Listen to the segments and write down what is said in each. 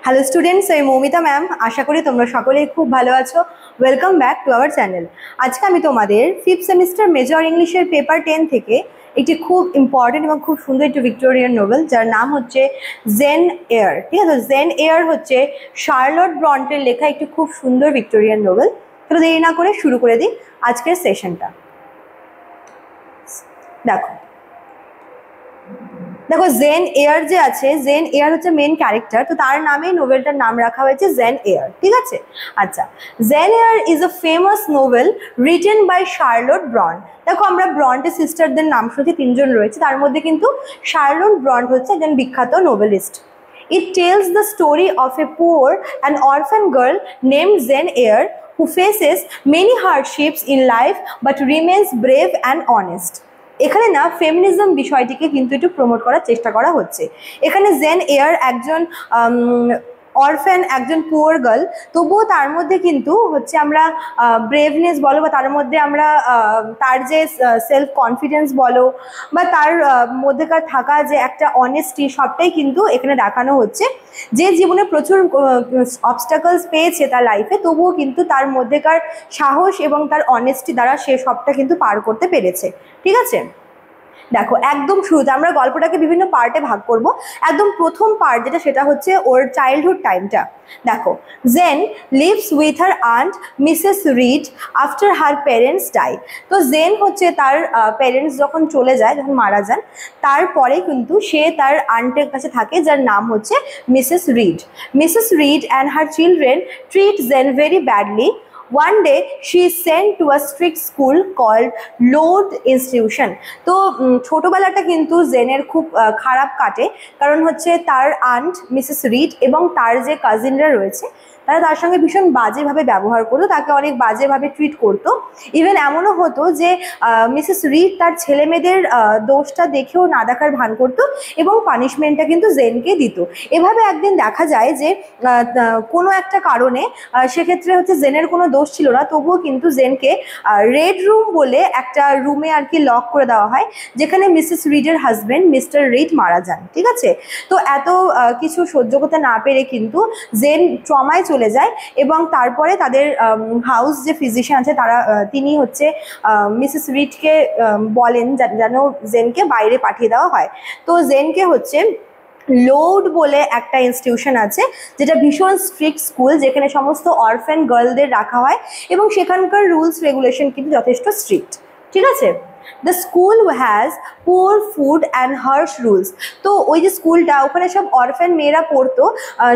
Hello students, আমি Moumita ma'am. আশা করি তোমরা সকলেই খুব ভালো আছো। Welcome back to our channel. আজকে আমি তোমাদের 5th সেমিস্টার মেজর ইংলিশের পেপার 10 থেকে একটি খুব ইম্পর্টেন্ট এবং খুব সুন্দর একটি ভিক্টোরিয়ান নোবেল, যার নাম হচ্ছে জেন এয়ার। ঠিক আছে, জেন এয়ার হচ্ছে শার্লট ব্রন্টের লেখা একটি খুব সুন্দর ভিক্টোরিয়ান নোবেল। তো দেরি না করে শুরু করে দিই আজকের সেশনটা। দেখো জেন এয়ার যে আছে, জেন এয়ার হচ্ছে মেন ক্যারেক্টার, তো তার নামেই নোভেলটার নাম রাখা হয়েছে জেন এয়ার। ঠিক আছে, আচ্ছা, Jane Eyre is a famous novel written by Charlotte Bronte. দেখো আমরা ব্রন্টের সিস্টারদের নাম শুনছি, তিনজন রয়েছে, তার মধ্যে কিন্তু শার্লট ব্রন্ট হচ্ছে একজন বিখ্যাত novelist. It tells the story of a poor and orphan girl named Jane Eyre who faces many hardships in life but remains brave and honest. এখানে না ফেমিনিজম বিষয়টিকে কিন্তু একটু প্রমোট করার চেষ্টা করা হচ্ছে। এখানে জেন এয়ার একজন অরফ্যান, একজন পুয়ার গার্ল, তবুও তার মধ্যে কিন্তু হচ্ছে আমরা ব্রেভনেস বলো বা তার মধ্যে আমরা তার যে সেলফ কনফিডেন্স বলো বা তার মধ্যেকার থাকা যে একটা অনেস্টি, সবটাই কিন্তু এখানে দেখানো হচ্ছে। যে জীবনে প্রচুর অবস্টাকলস পেয়েছে তার লাইফে, তবুও কিন্তু তার মধ্যেকার সাহস এবং তার অনেস্টি দ্বারা সে সবটা কিন্তু পার করতে পেরেছে। ঠিক আছে, দেখো একদম শুরুতে আমরা গল্পটাকে বিভিন্ন পার্টে ভাগ করব। একদম প্রথম পার্ট যেটা, সেটা হচ্ছে ওর চাইল্ডহুড টাইমটা। দেখো, Jane lives with her aunt Mrs Reed after her parents die. তো জেন হচ্ছে তার প্যারেন্টস যখন চলে যায়, যখন মারা যান, তারপরে কিন্তু সে তার আন্টের কাছে থাকে, যার নাম হচ্ছে Mrs Reed. Mrs Reed and her children treat Jane very badly. One day she is sent to a strict school called Lord Institution. তো ছোটবেলাটা কিন্তু জেনের খুব খারাপ কাটে, কারণ হচ্ছে তার আন্ট মিসেস রিড এবং তার যে কাজিনরা রয়েছে তারা তার সঙ্গে ভীষণ বাজেভাবে ব্যবহার করতো, তাকে অনেক বাজেভাবে ট্রিট করতো। ইভেন এমনও হতো যে মিসেস রিড তার ছেলে মেয়েদের দোষটা দেখেও না দেখার ভান করতো এবং পানিশমেন্টটা কিন্তু জেনকে দিত। এভাবে একদিন দেখা যায় যে কোনো একটা কারণে, সেক্ষেত্রে হচ্ছে জেনের কোনো দোষ ছিল না, তবুও কিন্তু জেনকে রেড রুম বলে একটা রুমে আর কি লক করে দেওয়া হয়, যেখানে মিসেস রিডের হাজবেন্ড মিস্টার রিড মারা যান। ঠিক আছে, তো এত কিছু সহ্য করতে না পেরে কিন্তু জেন ট্রমায় চলে যায় এবং তারপরে তাদের হাউস যে ফিজিশিয়ান আছে তিনি হচ্ছে মিসেস রিডকে বলেন যেন জেনকে বাইরে পাঠিয়ে দেওয়া হয়। তো জেনকে হচ্ছে লোড বলে একটা ইনস্টিটিউশন আছে, যেটা ভীষণ স্ট্রিক্ট স্কুল, যেখানে সমস্ত অরফ্যান গার্লদের রাখা হয় এবং সেখানকার রুলস রেগুলেশন কিন্তু যথেষ্ট স্ট্রিক্ট। ঠিক আছে, the school has poor food and harsh rules. তো ওই যে স্কুলটা, ওখানে সব অরফ্যান মেয়েরা পড়তো,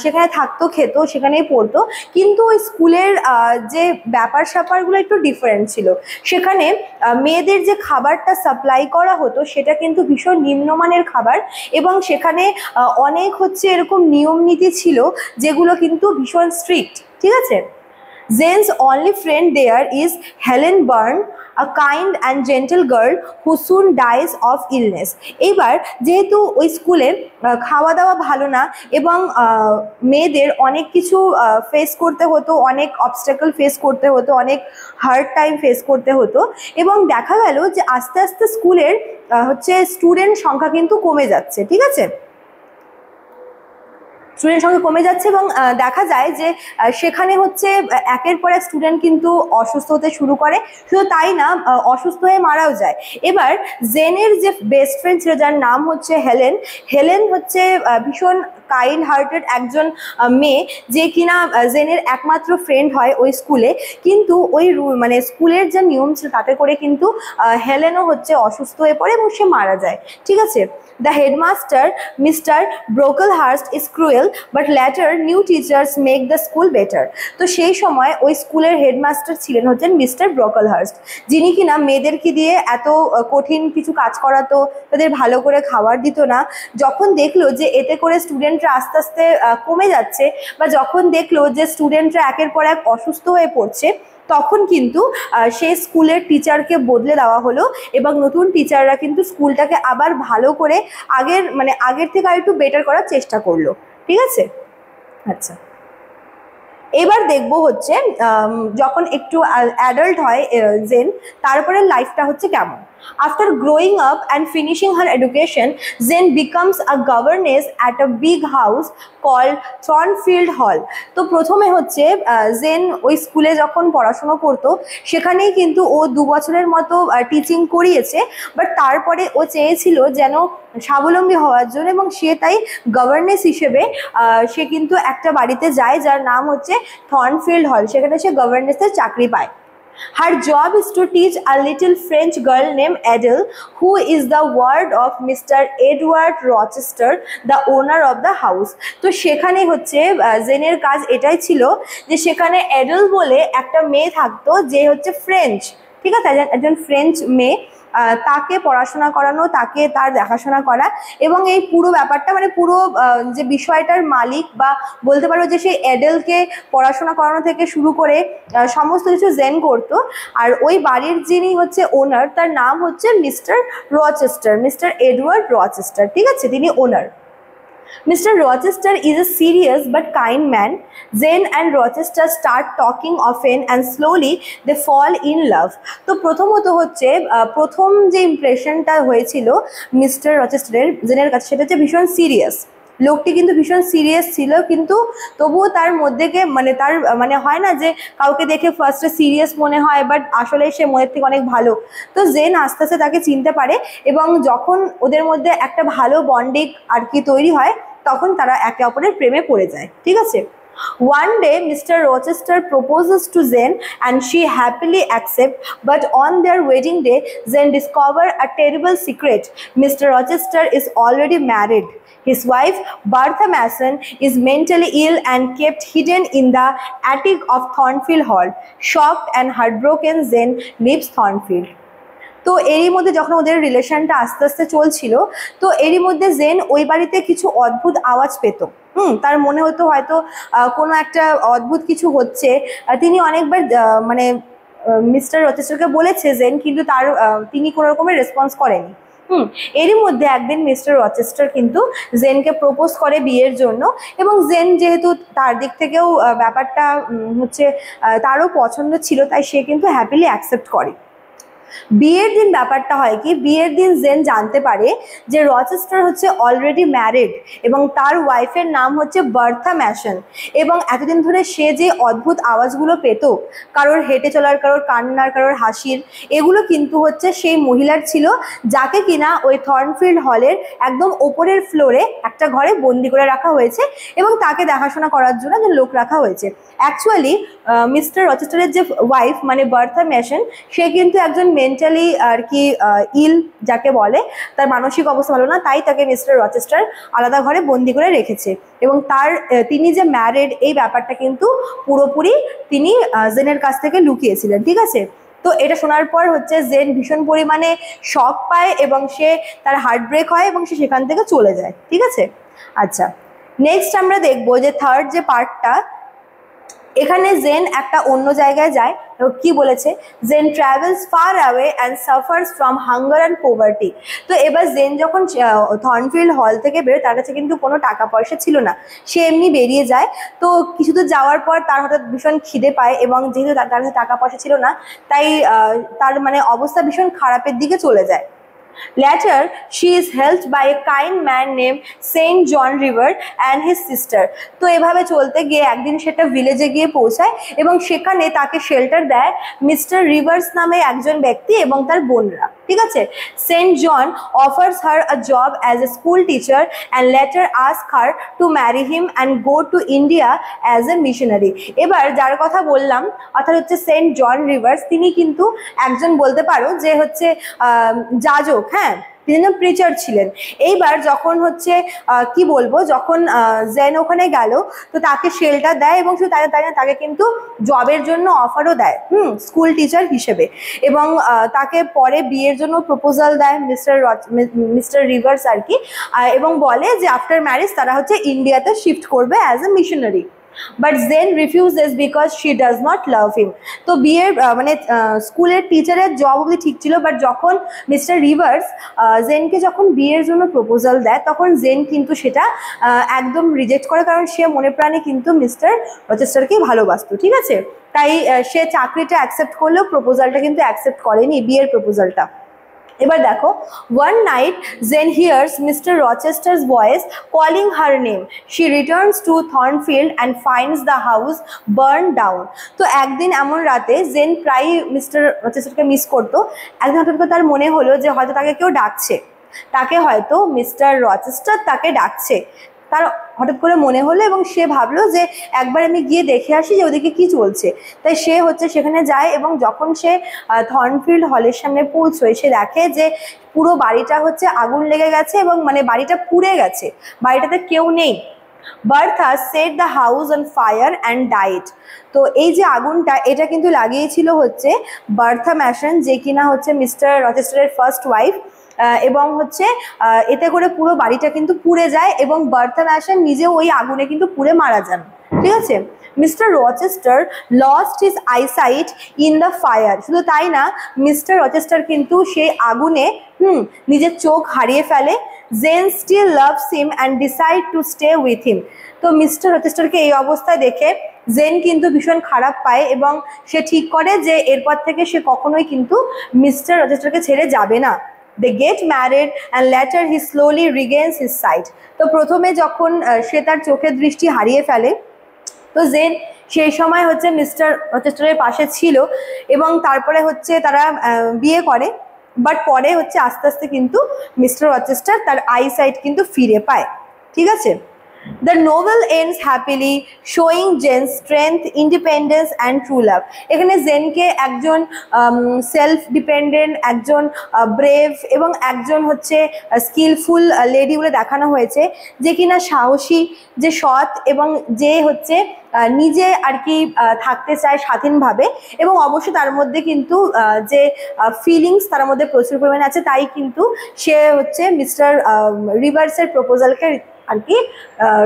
সেখানে থাকতো, খেতো, সেখানেই পড়তো, কিন্তু ওই স্কুলের যে ব্যাপার স্যাপারগুলো একটু ডিফারেন্ট ছিল। সেখানে মেয়েদের যে খাবারটা সাপ্লাই করা হতো সেটা কিন্তু ভীষণ নিম্নমানের খাবার, এবং সেখানে অনেক হচ্ছে এরকম নিয়ম নীতি ছিল যেগুলো কিন্তু ভীষণ স্ট্রিক্ট। ঠিক আছে, Zane's only friend there is Helen Byrne, a kind and gentle girl who soon dies of illness. এবার যেহেতু ওই স্কুলে খাওয়া দাওয়া ভালো না এবং মেয়েদের অনেক কিছু ফেস করতে হতো, অনেক অবস্টাকল ফেস করতে হতো, অনেক হার্ড টাইম ফেস করতে হতো, এবং দেখা গেল যে আস্তে আস্তে স্কুলের হচ্ছে স্টুডেন্ট সংখ্যা কিন্তু কমে যাচ্ছে। ঠিক আছে, স্টুডেন্ট সংখ্যা কমে যাচ্ছে এবং দেখা যায় যে সেখানে হচ্ছে একের পর এক স্টুডেন্ট কিন্তু অসুস্থ হতে শুরু করে। শুধু তাই না, অসুস্থ হয়ে মারাও যায়। এবার জেনের যে বেস্ট ফ্রেন্ড ছিল, যার নাম হচ্ছে হেলেন, হেলেন হচ্ছে ভীষণ কাইন্ড হার্টেড একজন মেয়ে, যে কিনা জেনের একমাত্র ফ্রেন্ড হয় ওই স্কুলে। কিন্তু ওই মানে স্কুলের যে নিয়ম ছিল তাতে করে কিন্তু হেলেনও হচ্ছে অসুস্থ হয়ে পড়ে এবং সে মারা যায়। ঠিক আছে, the headmaster Mr Brocklehurst is cruel but later new teachers make the school better. তো সেই সময় ওই স্কুলের হেডমাস্টার ছিলেন হচ্ছেন মিস্টার ব্রোকেলহার্স্ট, যিনি কিনা মেয়েদেরকে দিয়ে এত কঠিন কিছু কাজ করাতো, তাদের ভালো করে খাবার দিত না। যখন দেখলো যে এতে করে স্টুডেন্টরা আস্তে আস্তে কমে যাচ্ছে, বা যখন দেখলো যে স্টুডেন্টরা একের পর এক অসুস্থ হয়ে পড়ছে, তখন কিন্তু সেই স্কুলের টিচারকে বদলে দেওয়া হলো এবং নতুন টিচাররা কিন্তু স্কুলটাকে আবার ভালো করে আগের থেকে আর একটু বেটার করার চেষ্টা করলো। ঠিক আছে, আচ্ছা, এবার দেখবো হচ্ছে যখন একটু অ্যাডাল্ট হয় জেন, তারপরে লাইফটা হচ্ছে কেমন। After growing up and finishing her education, Zen becomes a governess at a big house called Thornfield Hall. তো প্রথমে হচ্ছে জেন ওই স্কুলে যখন পড়াশোনা করতো সেখানেই কিন্তু ও 2 বছরের মতো টিচিং করিয়েছে, বাট তারপরে ও চেয়েছিল যেন স্বাবলম্বী হওয়ার জন্য, এবং সে তাই গভর্নেস হিসেবে সে কিন্তু একটা বাড়িতে যায় যার নাম হচ্ছে থর্নফিল্ড হল, সেখানে সে গভর্নেসের চাকরি পায়। Her job is to teach a little French girl named Adele, who is the ward of Mr. Edward Rochester, the owner of the house. তো সেখানে হচ্ছে জেনের কাজ এটাই ছিল যে সেখানে এডেল বলে একটা মেয়ে থাকতো যে হচ্ছে ফ্রেঞ্চ, ঠিক আছে, একজন ফ্রেঞ্চ মেয়ে, তাকে পড়াশোনা করানো, তাকে তার দেখাশোনা করা, এবং এই পুরো ব্যাপারটা মানে পুরো যে বিষয়টার মালিক বা বলতে পারো যে সেই এডেলকে পড়াশোনা করানো থেকে শুরু করে সমস্ত কিছু জেন করতো। আর ওই বাড়ির যিনি হচ্ছে ওনার তার নাম হচ্ছে mister Rochester, mister Edward Rochester, ঠিক আছে, তিনি ওনার। Mr. Rochester is a serious but kind man. Zen and Rochester start talking often and slowly they fall in love. তো প্রথমত হচ্ছে প্রথম যে ইমপ্রেশনটা হয়েছিল মিস্টার রচেস্টারের জেনের কাছে সেটা হচ্ছে ভীষণ সিরিয়াস। লোকটি কিন্তু ভীষণ সিরিয়াস ছিল, কিন্তু তবুও তার মধ্যে মানে তার মানে হয় না যে কাউকে দেখে ফার্স্টে সিরিয়াস মনে হয় বাট আসলে সে মনের থেকে অনেক ভালো। তো জেন আস্তে আস্তে তাকে চিনতে পারে, এবং যখন ওদের মধ্যে একটা ভালো বন্ডিং আর কি তৈরি হয় তখন তারা একে অপরের প্রেমে পড়ে যায়, ঠিক আছে। One day, Mr. Rochester proposes to Zen and she happily accepts, but on their wedding day, Zen discovers a terrible secret. Mr. Rochester is already married. His wife, Bertha Mason, is mentally ill and kept hidden in the attic of Thornfield Hall. Shocked and heartbroken, Zen leaves Thornfield. তো এরই মধ্যে যখন ওদের রিলেশনটা আস্তে আস্তে চলছিল, তো এরই মধ্যে জেন ওই বাড়িতে কিছু অদ্ভুত আওয়াজ পেত। তার মনে হতো হয়তো কোনো একটা অদ্ভুত কিছু হচ্ছে। তিনি অনেকবার মানে মিস্টার রচেস্টারকে বলেছে জেন, কিন্তু তিনি কোনো রকমের রেসপন্স করেনি। এরই মধ্যে একদিন মিস্টার রচেস্টার কিন্তু জেনকে প্রপোজ করে বিয়ের জন্য, এবং জেন যেহেতু তার দিক থেকেও ব্যাপারটা হচ্ছে তারও পছন্দ ছিল, তাই সে কিন্তু হ্যাপিলি অ্যাকসেপ্ট করে। বিয়ের দিন ব্যাপারটা হয় কি, বিয়ের দিন জেন জানতে পারে যে রচেস্টার হচ্ছে অলরেডি ম্যারিড এবং তার ওয়াইফের নাম হচ্ছে বার্থা ম্যাসন, এবং এতদিন ধরে সে যে অদ্ভুত আওয়াজগুলো পেত, কারোর হেঁটে চলার, কারোর কান্নার, কারোর হাসির, এগুলো কিন্তু হচ্ছে সেই মহিলার ছিল যাকে কিনা ওই থর্নফিল্ড হলের একদম ওপরের ফ্লোরে একটা ঘরে বন্দি করে রাখা হয়েছে এবং তাকে দেখাশোনা করার জন্য একজন লোক রাখা হয়েছে। অ্যাকচুয়ালি মিস্টার রচেস্টারের যে ওয়াইফ মানে বার্থা ম্যাসন, সে কিন্তু একজন মেন্টালি আর কি ইল যাকে বলে, তার মানসিক অবস্থা ভালো না, তাই তাকে মিস্টার রচেস্টার আলাদা ঘরে বন্দি করে রেখেছে, এবং তিনি যে ম্যারিড এই ব্যাপারটা কিন্তু পুরোপুরি তিনি জেনের কাছ থেকে লুকিয়েছিলেন, ঠিক আছে। তো এটা শোনার পর হচ্ছে জেন ভীষণ পরিমাণে শক পায় এবং সে তার হার্ট ব্রেক হয় এবং সে সেখান থেকে চলে যায়, ঠিক আছে। আচ্ছা, নেক্সট আমরা দেখবো যে থার্ড যে পার্টটা, এখানে জেন একটা অন্য জায়গায় যায়। কি বলেছে, Jane travels far away and suffers from hunger and poverty. তো এবার জেন যখন থর্নফিল্ড হল থেকে বেরোয়, তার কাছে কিন্তু কোনো টাকা পয়সা ছিল না, সে এমনি বেরিয়ে যায়। তো কিছু দূর যাওয়ার পর তার হঠাৎ ভীষণ খিদে পায়, এবং যেহেতু তার কাছে টাকা পয়সা ছিল না, তাই তার মানে অবস্থা ভীষণ খারাপের দিকে চলে যায়। Later, she is helped by a kind man named Saint John River and his sister. তো এভাবে চলতে গিয়ে একদিন সেটা ভিলেজে গিয়ে পৌঁছায় এবং সেখানে তাকে শেল্টার দেয় মিস্টার রিভার্স নামে একজন ব্যক্তি এবং তার বোনরা, ঠিক আছে। Saint John offers her a job as a school teacher and later asks her to marry him and go to India as a missionary. এবার যার কথা বললাম অর্থাৎ হচ্ছে সেন্ট জন রিভার্স, তিনি কিন্তু একজন বলতে পারো যে হচ্ছে যাজক, হ্যাঁ, তিনি প্রিচার ছিলেন। এইবার যখন হচ্ছে কি বলবো, যখন জেন ওখানে গেল তো তাকে শেল্টার দেয় এবং শুধু তাকে কিন্তু জবের জন্য অফারও দেয় স্কুল টিচার হিসেবে, এবং তাকে পরে বিয়ের জন্য প্রপোজাল দেয় মিস্টার রিভার্স আর কি, এবং বলে যে আফটার ম্যারেজ তারা হচ্ছে ইন্ডিয়াতে শিফট করবে as a missionary. But Jane refuses because she does not love him. তো বিয়ের মানে স্কুলের টিচারের জব অবধি ঠিক ছিল, বাট যখন মিস্টার রিভার্স জেনকে যখন বিয়ের জন্য প্রপোজাল দেয় তখন জেন কিন্তু সেটা একদম রিজেক্ট করে, কারণ সে মনে প্রাণে কিন্তু মিস্টার রচেস্টারকেই ভালোবাসতো, ঠিক আছে। তাই সে চাকরিটা অ্যাকসেপ্ট করলেও প্রপোজালটা কিন্তু অ্যাকসেপ্ট করেনি, বিয়ের প্রপোজালটা। এবার দেখো, one night Zen hears Mr. Rochester's voice calling her name. She returns to Thornfield and finds the house burned down. তো একদিন এমন রাতে জেন প্রায় মিস্টার রচেস্টারকে মিস করতো। একদিন হঠাৎ করে তার মনে হলো যে হয়তো তাকে কেউ ডাকছে, তাকে হয়তো মিস্টার রচেস্টার তাকে ডাকছে। তার হঠাৎ করে মনে হলো এবং সে ভাবলো যে একবার আমি গিয়ে দেখে আসি যে ওদিকে কি চলছে। তাই সে সেখানে যায় এবং যখন সে থর্নফিল্ড হলের সামনে পৌঁছয়, সে দেখে যে পুরো বাড়িটা আগুন লেগে গেছে এবং মানে বাড়িটা পুড়ে গেছে, বাড়িটাতে কেউ নেই। Bertha set the house on fire and died. তো এই যে আগুনটা, এটা কিন্তু লাগিয়েছিল বার্থা ম্যাশন, যে কিনা মিস্টার রচেস্টারের ফার্স্ট ওয়াইফ। এবং এতে করে পুরো বাড়িটা কিন্তু পুড়ে যায় এবং বার্থা ম্যাশন নিজেও ওই আগুনে কিন্তু পুড়ে মারা যান। ঠিক আছে। Mister Rochester lost his eyesight in the fire. শুধু তাই না, মিস্টার রচেস্টার কিন্তু সেই আগুনে নিজের চোখ হারিয়ে ফেলে। Jane still loves him and decide to stay with him. তো মিস্টার রচেস্টারকে এই অবস্থায় দেখে জেন কিন্তু ভীষণ খারাপ পায় এবং সে ঠিক করে যে এরপর থেকে সে কখনোই কিন্তু মিস্টার রচেস্টারকে ছেড়ে যাবে না। They get married and later he slowly regains his sight. তো প্রথমে যখন সে তার চোখের দৃষ্টি হারিয়ে ফেলে, তো জেন সেই সময় মিস্টার রচেস্টারের পাশে ছিল এবং তারপরে তারা বিয়ে করে। বাট পরে আস্তে আস্তে কিন্তু মিস্টার রচেস্টার তার আইসাইট কিন্তু ফিরে পায়। ঠিক আছে। The novel ends happily, showing Jen's strength, independence and true love. এখানে জেনকে একজন সেলফ ডিপেন্ডেন্ট, একজন ব্রেভ এবং একজন স্কিলফুল লেডি বলে দেখানো হয়েছে, যে কিনা সাহসী, যে সৎ এবং যে নিজে আর কি থাকতে চায় স্বাধীনভাবে। এবং অবশ্যই তার মধ্যে কিন্তু যে ফিলিংস তার মধ্যে প্রচুর পরিমাণে আছে। তাই কিন্তু সে মিস্টার রিভার্সের প্রপোজালকে আর কি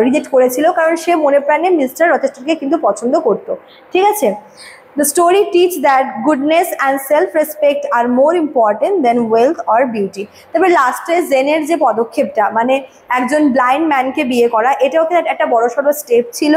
রিজেক্ট করেছিল, কারণ সে মনে প্রাণে মিস্টার রচেস্টারকে কিন্তু পছন্দ করতো। ঠিক আছে। The story teach that goodness and self-respect are more important than wealth or beauty. তারপরে লাস্টে জেনের যে পদক্ষেপটা, মানে একজন ব্লাইন্ড ম্যানকে বিয়ে করা, এটাও একটা বড়সড় স্টেপ ছিল,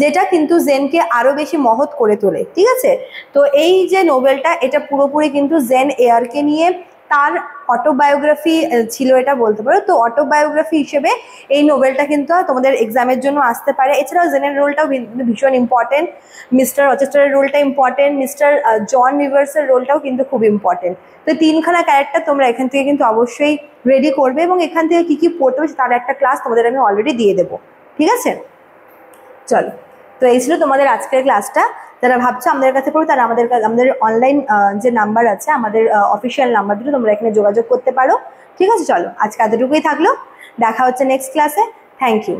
যেটা কিন্তু জেনকে আরও বেশি মহৎ করে তোলে। ঠিক আছে। তো এই যে নোবেলটা, এটা পুরোপুরি কিন্তু জেন এয়ারকে নিয়ে তার অটোবায়োগ্রাফি ছিল, এটা বলতে পারো। তো অটোবায়োগ্রাফি হিসেবে এই নোবেলটা কিন্তু তোমাদের এক্সামের জন্য আসতে পারে। এছাড়াও জেনের রোলটাও ভীষণ ইম্পর্টেন্ট, মিস্টার রচেস্টারের রোলটা ইম্পর্টেন্ট, মিস্টার জন রিভার্সের রোলটাও কিন্তু খুব ইম্পর্টেন্ট। তো তিনখানা ক্যারেক্টার তোমরা এখান থেকে কিন্তু অবশ্যই রেডি করবে এবং এখান থেকে কী কী পড়তে হবে তার একটা ক্লাস তোমাদের আমি অলরেডি দিয়ে দেবো। ঠিক আছে। চলো, তো এই ছিল তোমাদের আজকের ক্লাসটা। যারা ভাবছো আমাদের কাছে পড়ো, তারা আমাদের অনলাইন যে নাম্বার আছে, আমাদের অফিসিয়াল নাম্বার দুটো, তোমরা এখানে যোগাযোগ করতে পারো। ঠিক আছে। চলো, আজকে এতটুকুই থাকলো, দেখা হচ্ছে নেক্সট ক্লাসে। Thank you.